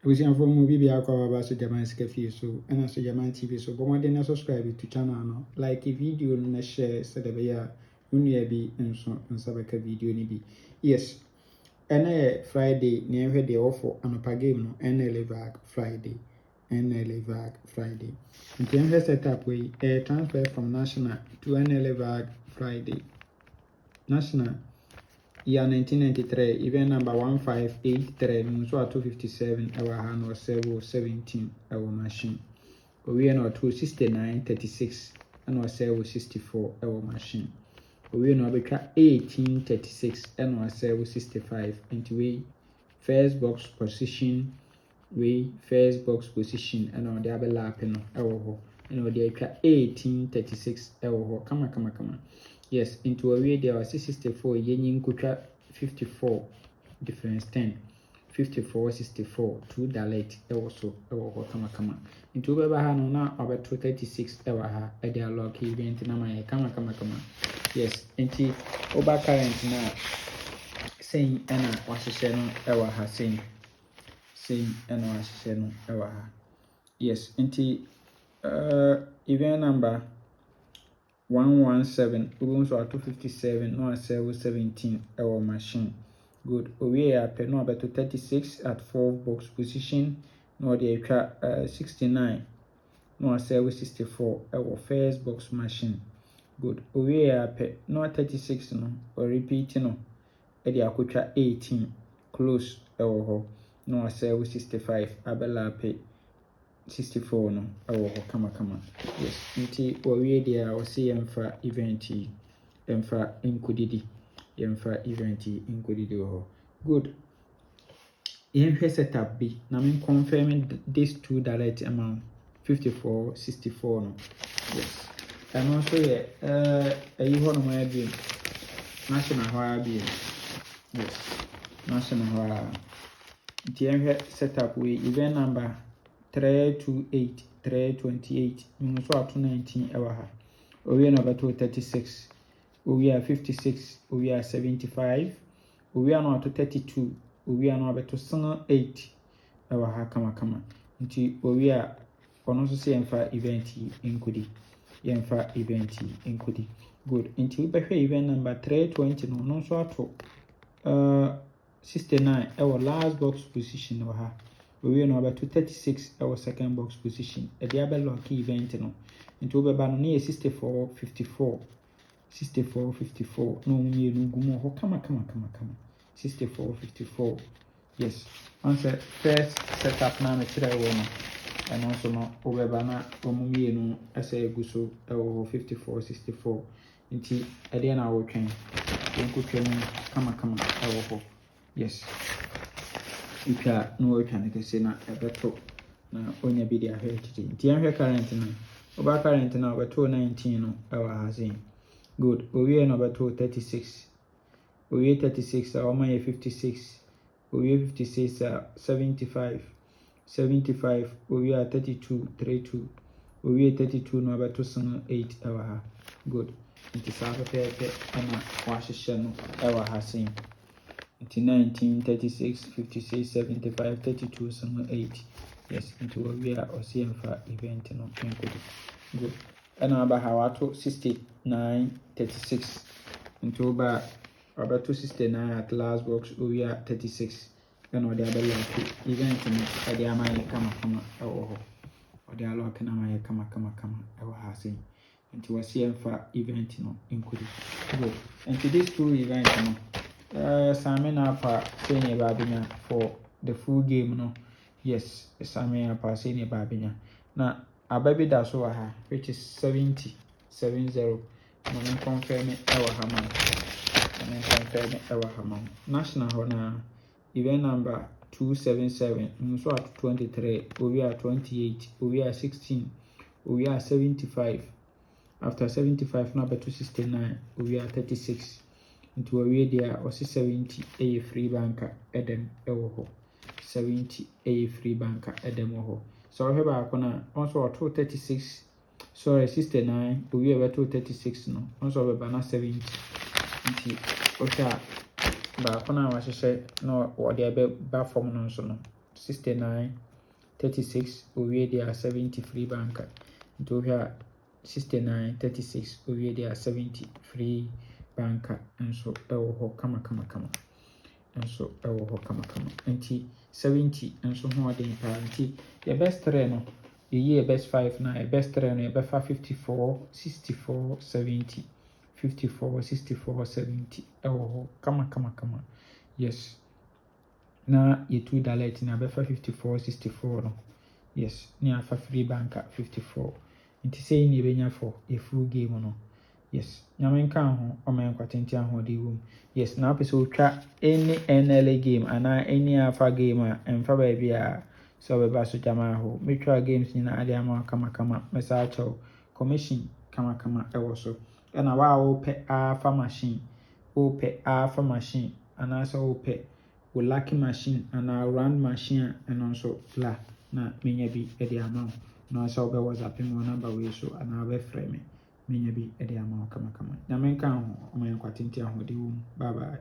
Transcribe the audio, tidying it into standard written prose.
Abusuafo mu bibi akwa baba so Jaman Scafi so and so Jaman TV so but na subscribe to channel no like video no na share so that be a unu bi nso nsabaka video ni bi yes and Friday na ehwe de offer anopa game no NL Friday nti ehwe setup we transfer from national to NL Friday national year 1993 event number 1583 so 257 our hand or 17 our machine we are not 269 36 and our 64 our machine we are not 1836 and our 65 into we first box position and our the other lap no our and our 1836 our come yes into a way there was 64 yenin kutra 54 difference 10 54 64 2 dilate also kama into baba ha no na about 36 ha e dey lock event na my kama yes into oba current na saying ana wahye no ha saying ana wahye no ha yes into event number 117 even so 257 no sell 17 our machine good we are per no about 36 at 4 box position no the 69 no sell 64 our first box machine good we are per no 36 no or repeat no e dey akotwa 18 close ho no sell 65 abela per 64 no kama yes nti we dey a see yemfa event yemfa included ho good yemfa setup bi na me confirm this two direct amount 54 64 no yes and also ayi ho no ma bi national ho bi yes national ho nti yemfa setup we event number 328 so at 19 ha we are number 36 we are 56 we are 75 we are not 32 we are number 8 ha kama nti we are ono so say emfa event include good nti we be event number 320 no so ato 69 our last box position ha we are number 36 our second box position e dey abel lock event no nti we be ba no na 64 54 no we no gumo ho kama 64 54 yes answer first setup na me try we no and also no we be ba na omumie no asa eguso 54 64 nti e dey na wo twen nkotwa mu kama ho yes ipia no we twan ke se na ebeto na onya bi dia heritage nti anhwe current na oba current na obeto 19 no ha say good we no obeto 36 we 36 our man 56 we 56 75 we are 32 32 we 32 no obeto 8 ha good nti sa pepe ana wahye no ha say 19 36 56 75 32 8 yes into we are OCMFA event no good and about how to 69 36 into about 69 at last box we are 36 and or the other event no at the amay kama or the lock na may kama ha say into OCMFA event no include good into these two events no Samina pa senior babinya for the full game no yes Samina pa senior babinya na ababi da so ha which is 70 no confirm our man national ho na event number 277 so at 23 we are 28 we are 16 we are 75 after 75 number 269 we are 36 into we there or 70 a free banker edem ho 70 a free banker edem ho so we have na also 236 sorry 69 we are 236 no also we ba na 70 nti o sha ba kona wa hye no wo de be ba form no so no 69 36 owie deɛ 70 free banker nti wohwɛ a 69 36 owie deɛ 70 free banker nso ɛwɔ hɔ kama nso ɛwɔ hɔ kama nti 70 nso ho ɔden paa nti yɛ best 3 no yɛyi yɛ best 5 na yɛ best 3 no yɛbɛfa 54 64 70 54 64 70 ɛwɔ hɔ kama yes na yɛ $2 na bɛfa 54 64 no yes ne afa free banker 54 nti sɛ yɛn yɛbɛnya for yɛ full game no yes nyame nka ho ɔma yɛn kwatenti ahoɔden wɔ mu yes na wopɛ sɛ wotwa any NLA game anaa any afa game a ɛmfa baabi a sɛ wobɛba so gyama ho metwa games nyinaa de ama kama mɛsa akyɛw commission kama ɛwɔ so ɛna wa a wopɛ afa machine anaasɛ wopɛ wo lucky machine anaa round machine a ɛno nso la na menya bi de ama wo na sɛ wobɛ WhatsApp me wɔ number wei so anaa wobɛfrɛ me menya bi de ama wo kama nyame nka ho ɔma yɛn kwatenti ahoɔden wɔ mu bye